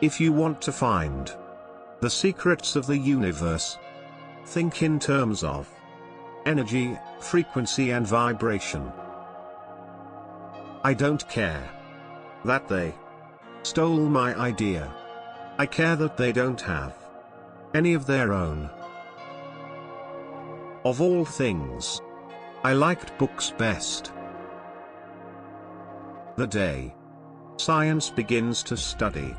If you want to find the secrets of the universe, think in terms of energy, frequency and vibration. I don't care that they stole my idea. I care that they don't have any of their own. Of all things, I liked books best. The day science begins to study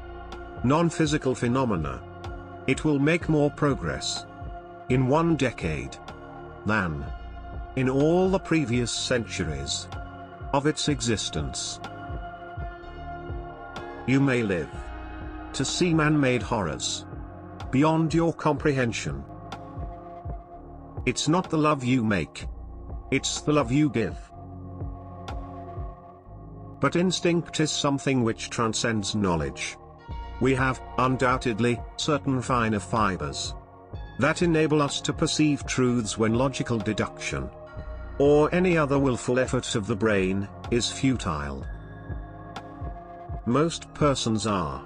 non-physical phenomena, it will make more progress in 1 decade than in all the previous centuries of its existence. You may live to see man-made horrors beyond your comprehension. It's not the love you make, it's the love you give. But instinct is something which transcends knowledge. We have, undoubtedly, certain finer fibers that enable us to perceive truths when logical deduction, or any other willful effort of the brain, is futile. Most persons are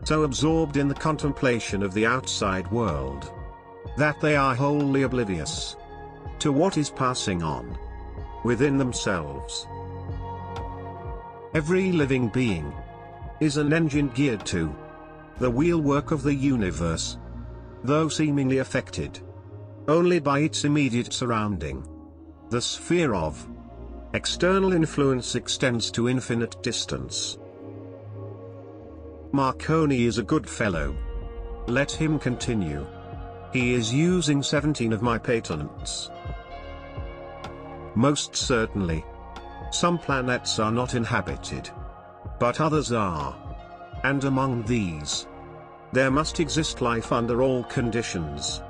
so absorbed in the contemplation of the outside world that they are wholly oblivious to what is passing on within themselves. Every living being is an engine geared to the wheelwork of the universe, though seemingly affected only by its immediate surrounding. The sphere of external influence extends to infinite distance. Marconi is a good fellow. Let him continue. He is using 17 of my patents. Most certainly, some planets are not inhabited, but others are. And among these, there must exist life under all conditions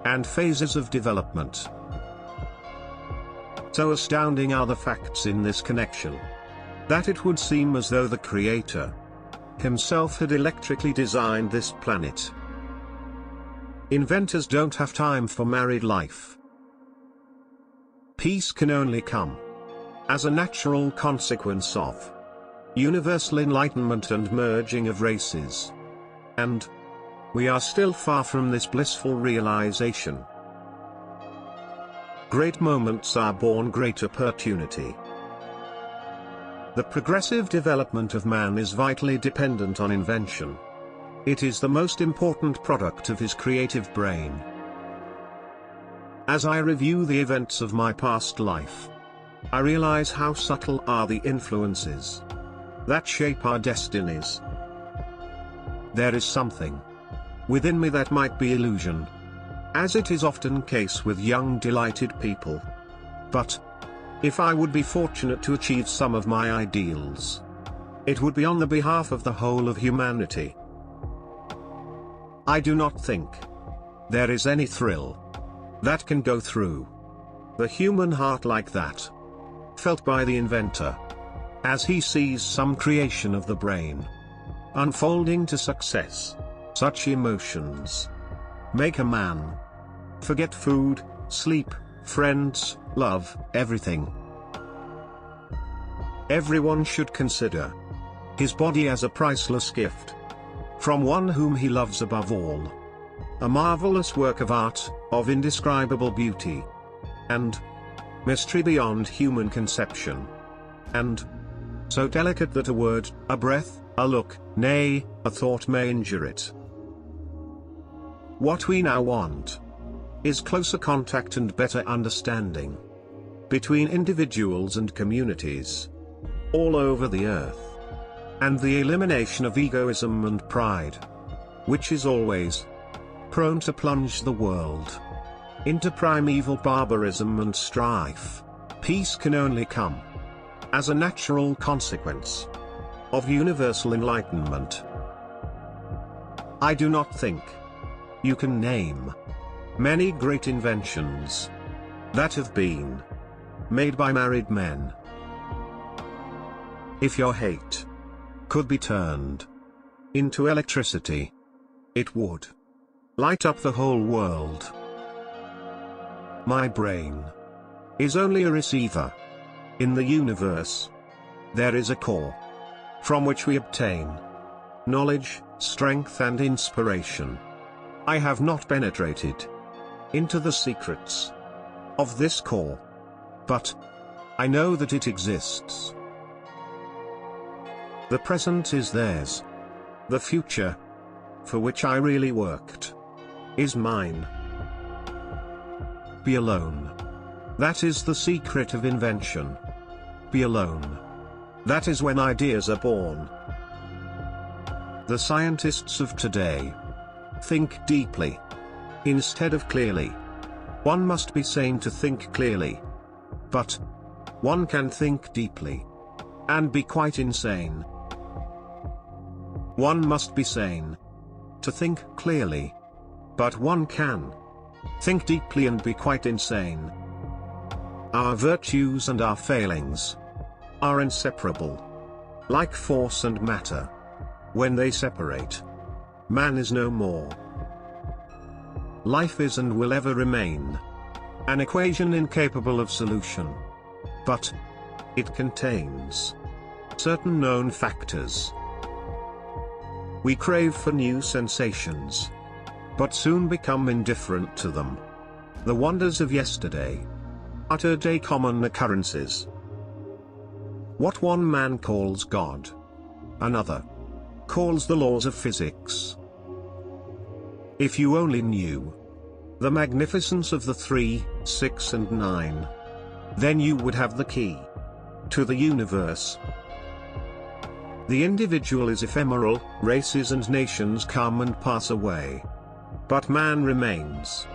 and phases of development. So astounding are the facts in this connection, that it would seem as though the Creator himself had electrically designed this planet. Inventors don't have time for married life. Peace can only come as a natural consequence of universal enlightenment and merging of races. And we are still far from this blissful realization. Great moments are born great opportunity. The progressive development of man is vitally dependent on invention. It is the most important product of his creative brain. As I review the events of my past life, I realize how subtle are the influences that shape our destinies. There is something within me that might be illusion, as it is often case with young delighted people. But if I would be fortunate to achieve some of my ideals, it would be on the behalf of the whole of humanity. I do not think there is any thrill that can go through the human heart like that felt by the inventor as he sees some creation of the brain unfolding to success. Such emotions make a man forget food, sleep, friends, love, everything. Everyone should consider his body as a priceless gift from one whom he loves above all. A marvelous work of art, of indescribable beauty and mystery beyond human conception, and so delicate that a word, a breath, a look, nay, a thought may injure it. What we now want is closer contact and better understanding between individuals and communities all over the earth, and the elimination of egoism and pride, which is always prone to plunge the world into primeval barbarism and strife. Peace can only come as a natural consequence of universal enlightenment. I do not think you can name many great inventions that have been made by married men. If your hate could be turned into electricity, it would light up the whole world. My brain is only a receiver. In the universe, there is a core from which we obtain knowledge, strength and inspiration. I have not penetrated into the secrets of this core, but I know that it exists. The present is theirs. The future, for which I really worked, is mine. Be alone. That is the secret of invention. Be alone. That is when ideas are born. The scientists of today think deeply instead of clearly. One must be sane to think clearly. But one can think deeply and be quite insane. One must be sane to think clearly. But one can think deeply and be quite insane. Our virtues and our failings are inseparable, like force and matter. When they separate, man is no more. Life is and will ever remain an equation incapable of solution. But it contains certain known factors. We crave for new sensations, but soon become indifferent to them. The wonders of yesterday are today common occurrences. What one man calls God, another calls the laws of physics. If you only knew the magnificence of the 3, 6 and 9, then you would have the key to the universe. The individual is ephemeral, races and nations come and pass away. But man remains.